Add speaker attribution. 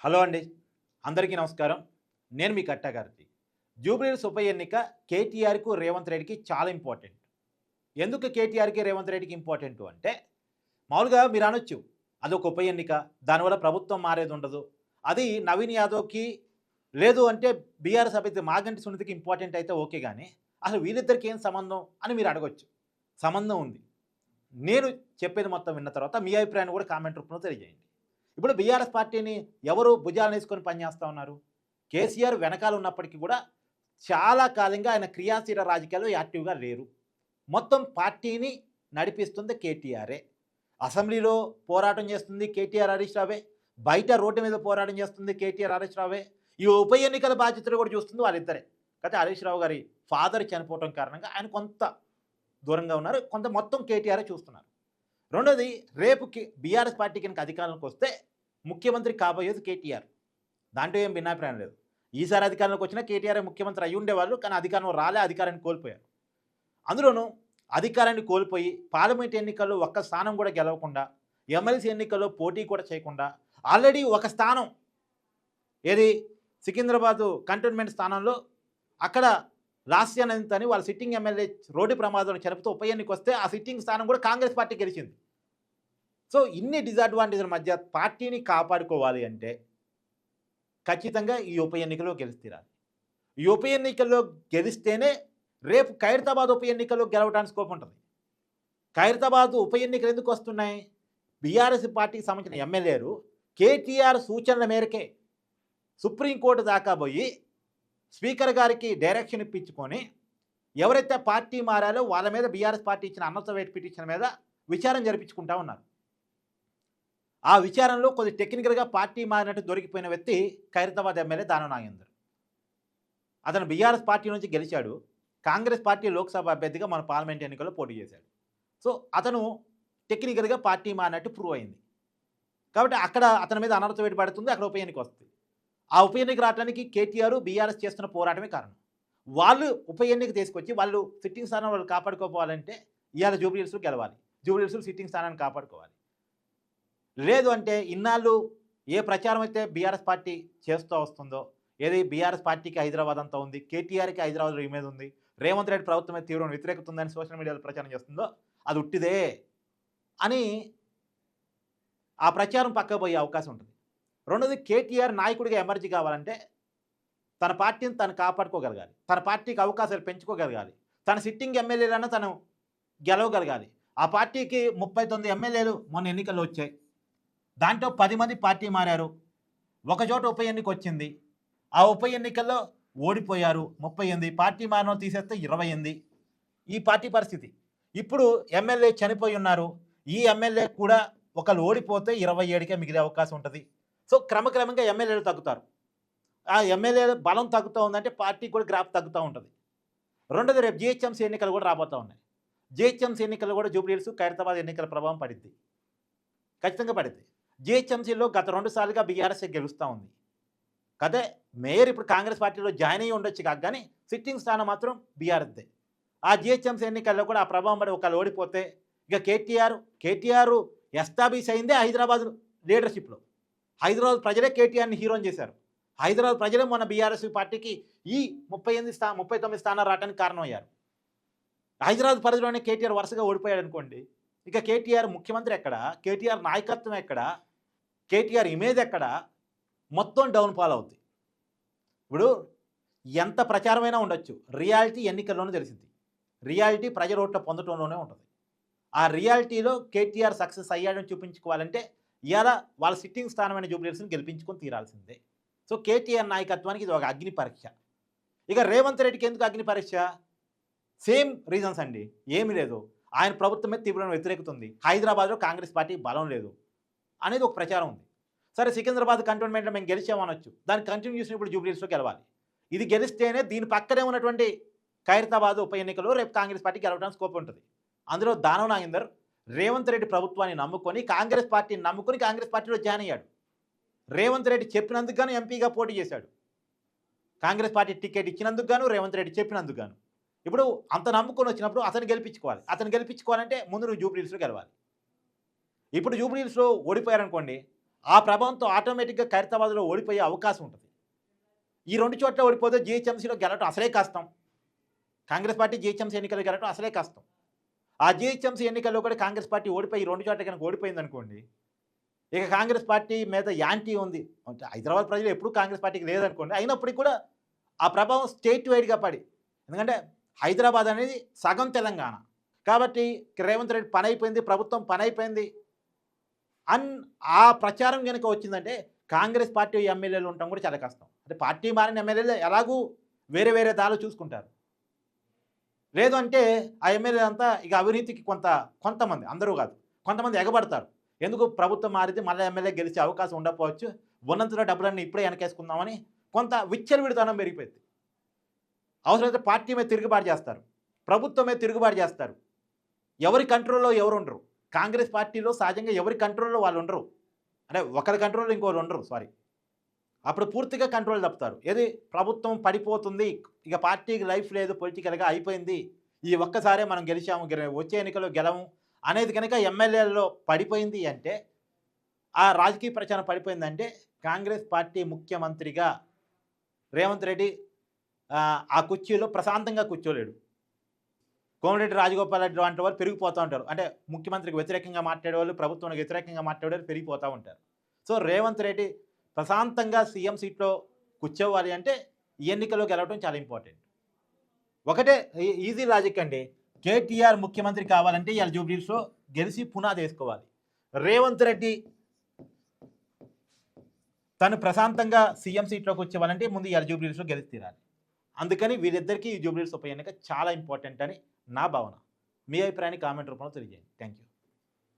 Speaker 1: Hello అండి. అందరికీ నమస్కారం. నేను మీ కట్టాగారిది. జూబ్లీహిల్స్ ఉప ఎన్నిక కేటీఆర్‌కు, రేవంత్ రెడ్డికి చాలా ఇంపార్టెంట్. ఎందుకు కేటీఆర్‌కి, రేవంత్ రెడ్డికి ఇంపార్టెంటు అంటే, మామూలుగా మీరనొచ్చు. అదొక ఉప ఎన్నిక. దానివల్ల ప్రభుత్వం మారేదుండదు. అది నవీన్ యాదవ్‌కి లేదు అంటే బీఆర్ఎస్ అభ్యర్థి మాగంటి సునీతకి ఇంపార్టెంట్ అయితే ఓకే గానీ, అసలు వీళ్ళిద్దరికి ఏం సంబంధం అని మీరు అడగొచ్చు. సంబంధం ఉంది. నేను చెప్పేది మొత్తం విన్న తర్వాత మీ అభిప్రాయాన్ని కూడా కామెంట్ రూపంలో తెలియజేయండి. ఇప్పుడు బీఆర్ఎస్ పార్టీని ఎవరు భుజాలనేసుకొని పనిచేస్తా ఉన్నారు? కేసీఆర్ వెనకాల ఉన్నప్పటికీ కూడా చాలా కాలంగా ఆయన క్రియాశీల రాజకీయాల్లో యాక్టివ్‌గా లేరు. మొత్తం పార్టీని నడిపిస్తుంది కేటీఆరే. అసెంబ్లీలో పోరాటం చేస్తుంది కేటీఆర్, హరీష్ రావే. బయట రోడ్డు మీద పోరాటం చేస్తుంది కేటీఆర్, హరీష్ రావే. ఈ ఉప ఎన్నికల బాధ్యతలు కూడా చూస్తుంది వాళ్ళిద్దరే. కాకపోతే హరీష్ రావు గారి ఫాదర్ చనిపోవటం కారణంగా ఆయన కొంత దూరంగా ఉన్నారు. కొంత మొత్తం కేటీఆరే చూస్తున్నారు. రెండోది రేపు బీఆర్ఎస్ పార్టీ కనుక అధికారంలోకి వస్తే ముఖ్యమంత్రి కాబోయేది కేటీఆర్. దాంట్లో ఏం భిన్నాభిప్రాయం లేదు. ఈసారి అధికారంలోకి వచ్చినా కేటీఆర్ ముఖ్యమంత్రి అయ్యి ఉండేవాళ్ళు. కానీ అధికారంలో రాలే, అధికారాన్ని కోల్పోయారు. అందులోనూ అధికారాన్ని కోల్పోయి పార్లమెంట్ ఎన్నికల్లో ఒక్క స్థానం కూడా గెలవకుండా, ఎమ్మెల్సీ ఎన్నికల్లో పోటీ కూడా చేయకుండా, ఆల్రెడీ ఒక స్థానం ఏది సికింద్రాబాదు కంటోన్మెంట్ స్థానంలో అక్కడ లాస్యానంద్ అని వాళ్ళ సిట్టింగ్ ఎమ్మెల్యే రోడ్డు ప్రమాదంలో చనిపోతూ ఉప ఎన్నిక వస్తే ఆ సిట్టింగ్ స్థానం కూడా కాంగ్రెస్ పార్టీ గెలిచింది. సో ఇన్ని డిసడ్వాంటేజ్ల మధ్య పార్టీని కాపాడుకోవాలి అంటే ఖచ్చితంగా ఈ ఉప ఎన్నికలో గెలిస్తీరాలి. ఈ ఉప ఎన్నికల్లో గెలిస్తేనే రేపు ఖైరతాబాద్ ఉప ఎన్నికల్లో గెలవడానికి స్కోప్ ఉంటుంది. ఖైరతాబాద్ ఉప ఎన్నికలు ఎందుకు వస్తున్నాయి? బీఆర్ఎస్ పార్టీకి సంబంధించిన ఎమ్మెల్యేలు కేటీఆర్ సూచనల మేరకే సుప్రీంకోర్టు దాకా పోయి స్పీకర్ గారికి డైరెక్షన్ ఇప్పించుకొని ఎవరైతే పార్టీ మారాలో వాళ్ళ మీద బీఆర్ఎస్ పార్టీ ఇచ్చిన అన్అథరైజ్డ్ పిటిషన్ మీద విచారణ జరిపించుకుంటా ఉన్నారు. ఆ విచారణలో కొద్ది టెక్నికల్గా పార్టీ మారినట్టు దొరికిపోయిన వ్యక్తి ఖైరతాబాద్ ఎమ్మెల్యే దానం నాగేందర్. అతను బీఆర్ఎస్ పార్టీ నుంచి గెలిచాడు. కాంగ్రెస్ పార్టీ లోక్సభ అభ్యర్థిగా మన పార్లమెంట్ ఎన్నికల్లో పోటీ చేశాడు. సో అతను టెక్నికల్గా పార్టీ మారినట్టు ప్రూవ్ అయింది. కాబట్టి అక్కడ అతని మీద అనర్థ వేటు పడుతుంది. అక్కడ ఉప ఎన్నిక వస్తుంది. ఆ ఉప ఎన్నిక రావడానికి కేటీఆర్, బీఆర్ఎస్ చేస్తున్న పోరాటమే కారణం. వాళ్ళు ఉప ఎన్నిక తీసుకొచ్చి వాళ్ళు సిట్టింగ్ స్థానం వాళ్ళు కాపాడుకోవాలంటే ఇవాళ జూబ్లీహిల్స్లో గెలవాలి. జూబ్లీహిల్స్లో సిట్టింగ్ స్థానాన్ని కాపాడుకోవాలి. లేదు అంటే ఇన్నాళ్ళు ఏ ప్రచారం అయితే బీఆర్ఎస్ పార్టీ చేస్తూ వస్తుందో, ఏది బీఆర్ఎస్ పార్టీకి హైదరాబాద్ అంతా ఉంది, కేటీఆర్కి హైదరాబాద్లో ఇమేజ్ ఉంది, రేవంత్ రెడ్డి ప్రభుత్వం మీద తీవ్రమైన వ్యతిరేకత ఉందని సోషల్ మీడియాలో ప్రచారం చేస్తుందో అది ఉట్టిదే అని ఆ ప్రచారం పక్కకు పోయే అవకాశం ఉంటుంది. రెండోది కేటీఆర్ నాయకుడిగా ఎమర్జీ కావాలంటే తన పార్టీని తను కాపాడుకోగలగాలి. తన పార్టీకి అవకాశాలు పెంచుకోగలగాలి. తన సిట్టింగ్ ఎమ్మెల్యేలను తను గెలవగలగాలి. ఆ పార్టీకి 39 ఎమ్మెల్యేలు మొన్న ఎన్నికల్లో వచ్చాయి. దాంట్లో 10 మంది పార్టీ మారారు. ఒకచోట ఉప ఎన్నిక వచ్చింది. ఆ ఉప ఎన్నికల్లో ఓడిపోయారు 38. పార్టీ మారిన తీసేస్తే 28. ఈ పార్టీ పరిస్థితి. ఇప్పుడు ఎమ్మెల్యే చనిపోయి ఉన్నారు. ఈ ఎమ్మెల్యే కూడా ఒకళ్ళు ఓడిపోతే 27కే మిగిలే అవకాశం ఉంటుంది. సో క్రమక్రమంగా ఎమ్మెల్యేలు తగ్గుతారు. ఆ ఎమ్మెల్యేల బలం తగ్గుతూ ఉందంటే పార్టీ కూడా గ్రాఫ్ తగ్గుతూ ఉంటుంది. రెండోది రేపు జీహెచ్ఎంసీ ఎన్నికలు కూడా రాబోతూ ఉన్నాయి. జీహెచ్ఎంసీ ఎన్నికలు కూడా జూబ్లీహిల్స్, ఖైరతాబాద్ ఎన్నికల ప్రభావం పడిద్ది. ఖచ్చితంగా పడిద్ది. జీహెచ్ఎంసీలో గత 2 సార్లుగా బీఆర్ఎస్ఏ గెలుస్తూ ఉంది. కదే మేయర్ ఇప్పుడు కాంగ్రెస్ పార్టీలో జాయిన్ అయ్యి ఉండొచ్చు కానీ సిట్టింగ్ స్థానం మాత్రం బీఆర్ఎస్దే. ఆ జీహెచ్ఎంసీ ఎన్నికల్లో కూడా ఆ ప్రభావం పడి ఒకళ్ళు ఓడిపోతే ఇక కేటీఆర్ ఎస్టాబ్లిష్ అయిందే హైదరాబాద్ లీడర్షిప్లో. హైదరాబాద్ ప్రజలే కేటీఆర్ని హీరోని చేశారు. హైదరాబాద్ ప్రజలే మొన్న బీఆర్ఎస్ పార్టీకి ఈ 39 స్థానాలు రావడానికి కారణమయ్యారు. హైదరాబాద్ పరిధిలోనే కేటీఆర్ వరుసగా ఓడిపోయాడు అనుకోండి. ఇక కేటీఆర్ ముఖ్యమంత్రి ఎక్కడ? కేటీఆర్ నాయకత్వం ఎక్కడ? కేటీఆర్ ఇమేజ్ ఎక్కడ? మొత్తం డౌన్ ఫాల్ అవుద్ది. ఇప్పుడు ఎంత ప్రచారమైనా ఉండొచ్చు. రియాలిటీ ఎన్నికల్లోనే తెలిసింది. రియాలిటీ ప్రజల ఓట్ల పొందటంలోనే ఉంటుంది. ఆ రియాలిటీలో కేటీఆర్ సక్సెస్ అయ్యాడని చూపించుకోవాలంటే ఇవాళ వాళ్ళ సిట్టింగ్ స్థానమైన జూబ్లీహిల్స్ని గెలిపించుకొని తీరాల్సిందే. సో కేటీఆర్ నాయకత్వానికి ఇది ఒక అగ్ని పరీక్ష. ఇక రేవంత్ రెడ్డికి ఎందుకు అగ్ని పరీక్ష? సేమ్ రీజన్స్ అండి. ఏమీ లేదు. ఆయన ప్రభుత్వం మీద తీవ్రమైన వ్యతిరేకత ఉంది. హైదరాబాద్లో కాంగ్రెస్ పార్టీ బలం లేదు అనేది ఒక ప్రచారం ఉంది. సరే సికింద్రాబాద్ కంటోన్మెంట్లో మేము గెలిచామనొచ్చు. దాన్ని కంటిన్యూ చేసిన ఇప్పుడు జూబ్లీహిల్స్లో గెలవాలి. ఇది గెలిస్తేనే దీని పక్కనే ఉన్నటువంటి ఖైరతాబాద్ ఉప ఎన్నికలో రేపు కాంగ్రెస్ పార్టీ గెలవడానికి స్కోప్ ఉంటుంది. అందులో దానం నాగేందర్ రేవంత్ రెడ్డి ప్రభుత్వాన్ని నమ్ముకొని కాంగ్రెస్ పార్టీని నమ్ముకొని కాంగ్రెస్ పార్టీలో జాయిన్ అయ్యాడు. రేవంత్ రెడ్డి చెప్పినందుకు గాను ఎంపీగా పోటీ చేశాడు. కాంగ్రెస్ పార్టీ టికెట్ ఇచ్చినందుకు గాను, రేవంత్ రెడ్డి చెప్పినందుకు గాను. ఇప్పుడు అంత నమ్ముకొని వచ్చినప్పుడు అతను గెలిపించుకోవాలి. అతను గెలిపించుకోవాలంటే ముందు నువ్వు జూబ్లీహిల్స్లో గెలవాలి. ఇప్పుడు జూబ్లీహిల్స్లో ఓడిపోయారనుకోండి, ఆ ప్రభావంతో ఆటోమేటిక్గా ఖైరతాబాద్లో ఓడిపోయే అవకాశం ఉంటుంది. ఈ 2 చోట్ల ఓడిపోతే జీహెచ్ఎంసీలో గెలవటం అసలే కష్టం. కాంగ్రెస్ పార్టీ జీహెచ్ఎంసీ ఎన్నికలు గెలవటం అసలే కష్టం. ఆ జీహెచ్ఎంసీ ఎన్నికల్లో కూడా కాంగ్రెస్ పార్టీ ఓడిపోయి ఈ 2 చోట్ల కనుక ఓడిపోయిందనుకోండి, ఇక కాంగ్రెస్ పార్టీ మీద యాంటీ ఉంది. అంటే హైదరాబాద్ ప్రజలు ఎప్పుడూ కాంగ్రెస్ పార్టీకి లేదనుకోండి. అయినప్పటికీ కూడా ఆ ప్రభావం స్టేట్ వైడ్‌గా పడి, ఎందుకంటే హైదరాబాద్ అనేది సగం తెలంగాణ. కాబట్టి రేవంత్ రెడ్డి పనైపోయింది, ప్రభుత్వం పనైపోయింది అన్ ఆ ప్రచారం గనుక వచ్చిందంటే కాంగ్రెస్ పార్టీ ఎమ్మెల్యేలు ఉండటం కూడా చాలా కష్టం. అంటే పార్టీ మారిన ఎమ్మెల్యేలు ఎలాగూ వేరే వేరే దారులు చూసుకుంటారు. లేదు అంటే ఆ ఎమ్మెల్యేలంతా ఇక అవినీతికి కొంతమంది, అందరూ కాదు, కొంతమంది ఎగబడతారు. ఎందుకు ప్రభుత్వం మారితే మళ్ళీ ఎమ్మెల్యే గెలిచే అవకాశం ఉండకపోవచ్చు. ఉన్నంతలో డబ్బులన్నీ ఇప్పుడే వెనకేసుకుందామని కొంత విచ్చలవిడితనం పెరిగిపోయింది. అవసరమైతే పార్టీ మీద తిరుగుబాటు చేస్తారు. ప్రభుత్వం మీద తిరుగుబాటు చేస్తారు. ఎవరి కంట్రోల్‌లో ఎవరు ఉండరు. కాంగ్రెస్ పార్టీలో సహజంగా ఎవరి కంట్రోల్‌లో వాళ్ళు ఉండరు. అంటే ఒకరి కంట్రోల్‌లో ఇంకోరు ఉండరు. సారీ. అప్పుడు పూర్తిగా కంట్రోల్ తప్పుతారు. ఏది ప్రభుత్వం పడిపోతుంది. ఇక పార్టీకి లైఫ్ లేదు, పొలిటికల్‌గా అయిపోయింది. ఈ ఒక్కసారే మనం గెలిచాము, వచ్చే ఎన్నికల్లో గెలము అనేది కనుక ఎమ్మెల్యేలలో పడిపోయింది అంటే, ఆ రాజకీయ ప్రచారం పడిపోయిందంటే కాంగ్రెస్ పార్టీ ముఖ్యమంత్రిగా రేవంత్ రెడ్డి ఆ కుర్చీలో ప్రశాంతంగా కూర్చోలేడు. కోమటిరెడ్డి రాజగోపాల్ రెడ్డి వంటి వాళ్ళు పెరిగిపోతూ ఉంటారు. అంటే ముఖ్యమంత్రికి వ్యతిరేకంగా మాట్లాడేవాళ్ళు, ప్రభుత్వానికి వ్యతిరేకంగా మాట్లాడేవాళ్ళు పెరిగిపోతూ ఉంటారు. సో రేవంత్ రెడ్డి ప్రశాంతంగా సీఎం సీట్‌లో కూర్చోవాలి అంటే ఈ ఎన్నికల్లో గెలవడం చాలా ఇంపార్టెంట్. ఒకటే ఈజీ లాజిక్ అండి. కేటీఆర్ ముఖ్యమంత్రి కావాలంటే ఇవాళ జూబ్లీహిల్స్‌లో గెలిచి పునాదేసుకోవాలి. రేవంత్ రెడ్డి తను ప్రశాంతంగా సీఎం సీట్‌లోకి వచ్చేవాళ్ళంటే ముందు ఇవాళ జూబ్లీహిల్స్‌లో గెలిచి తీరాలి. అందుకని వీరిద్దరికీ ఈ జూబ్లీహిల్స్ ఉప ఎన్నిక చాలా ఇంపార్టెంట్ అని నా భావన. మీ అభిప్రాయాన్ని కామెంట్ రూపంలో తెలియజేయండి. Thank you.